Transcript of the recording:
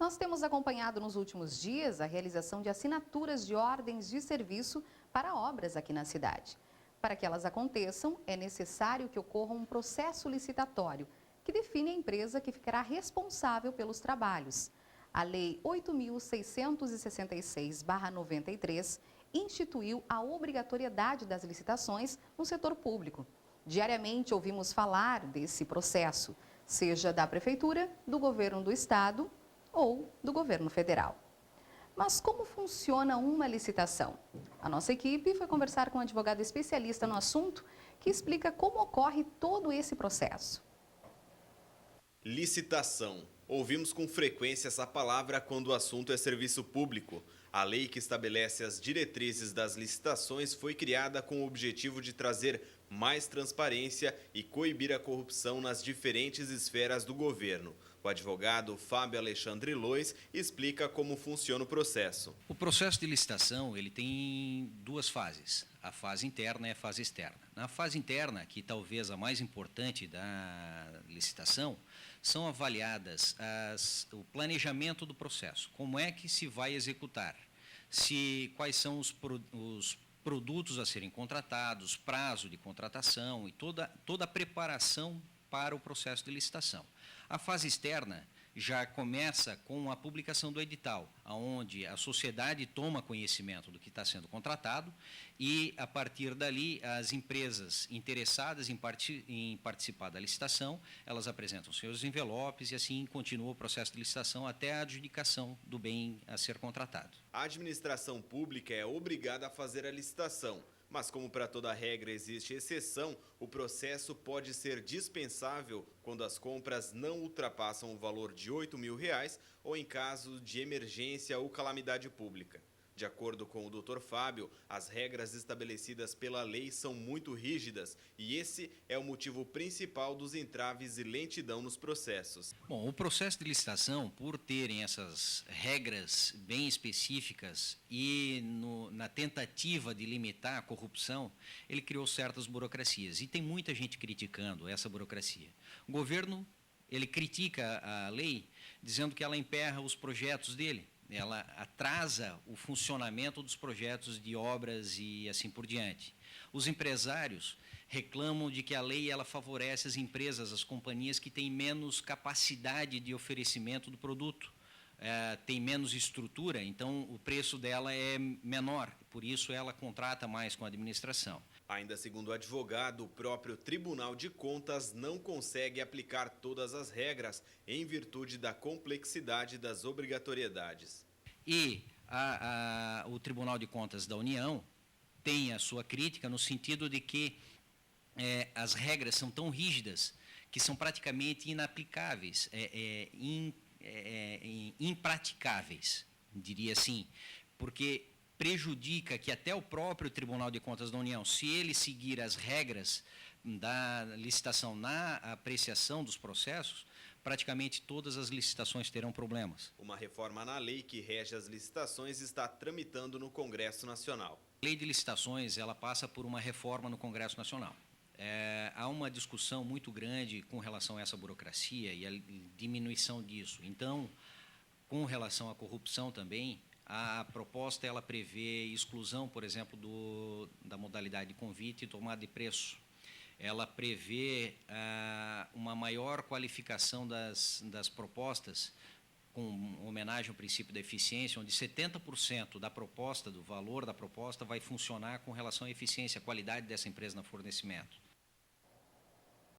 Nós temos acompanhado nos últimos dias a realização de assinaturas de ordens de serviço para obras aqui na cidade. Para que elas aconteçam, é necessário que ocorra um processo licitatório, que define a empresa que ficará responsável pelos trabalhos. A Lei 8.666/93 instituiu a obrigatoriedade das licitações no setor público. Diariamente ouvimos falar desse processo, seja da Prefeitura, do Governo do Estado ou do Governo Federal. Mas como funciona uma licitação? A nossa equipe foi conversar com um advogado especialista no assunto que explica como ocorre todo esse processo. Licitação. Ouvimos com frequência essa palavra quando o assunto é serviço público. A lei que estabelece as diretrizes das licitações foi criada com o objetivo de trazer mais transparência e coibir a corrupção nas diferentes esferas do governo. O advogado Fábio Alexandre Lois explica como funciona o processo. O processo de licitação ele tem duas fases, a fase interna e a fase externa. Na fase interna, que talvez a mais importante da licitação, são avaliadas o planejamento do processo, como é que se vai executar, quais são os produtos a serem contratados, prazo de contratação e toda a preparação para o processo de licitação. A fase externa já começa com a publicação do edital, onde a sociedade toma conhecimento do que está sendo contratado e, a partir dali, as empresas interessadas em participar da licitação, elas apresentam seus envelopes e assim continua o processo de licitação até a adjudicação do bem a ser contratado. A administração pública é obrigada a fazer a licitação. Mas como para toda regra existe exceção, o processo pode ser dispensável quando as compras não ultrapassam o valor de R$ 8.000 ou em caso de emergência ou calamidade pública. De acordo com o Dr. Fábio, as regras estabelecidas pela lei são muito rígidas e esse é o motivo principal dos entraves e lentidão nos processos. Bom, o processo de licitação, por terem essas regras bem específicas e na tentativa de limitar a corrupção, ele criou certas burocracias e tem muita gente criticando essa burocracia. O governo, ele critica a lei dizendo que ela emperra os projetos dele. Ela atrasa o funcionamento dos projetos de obras e assim por diante. Os empresários reclamam de que a lei ela favorece as empresas, as companhias que têm menos capacidade de oferecimento do produto, tem menos estrutura, então o preço dela é menor, por isso ela contrata mais com a administração. Ainda segundo o advogado, o próprio Tribunal de Contas não consegue aplicar todas as regras em virtude da complexidade das obrigatoriedades. E o Tribunal de Contas da União tem a sua crítica no sentido de que as regras são tão rígidas que são praticamente inaplicáveis, impraticáveis, diria assim, porque prejudica que até o próprio Tribunal de Contas da União, se ele seguir as regras da licitação na apreciação dos processos, praticamente todas as licitações terão problemas. Uma reforma na lei que rege as licitações está tramitando no Congresso Nacional. A lei de licitações ela passa por uma reforma no Congresso Nacional. Há uma discussão muito grande com relação a essa burocracia e a diminuição disso. Então, com relação à corrupção também, a proposta ela prevê exclusão, por exemplo, da modalidade de convite e tomada de preço. Ela prevê uma maior qualificação das propostas, com homenagem ao princípio da eficiência, onde 70% da proposta, do valor da proposta, vai funcionar com relação à eficiência, à qualidade dessa empresa no fornecimento.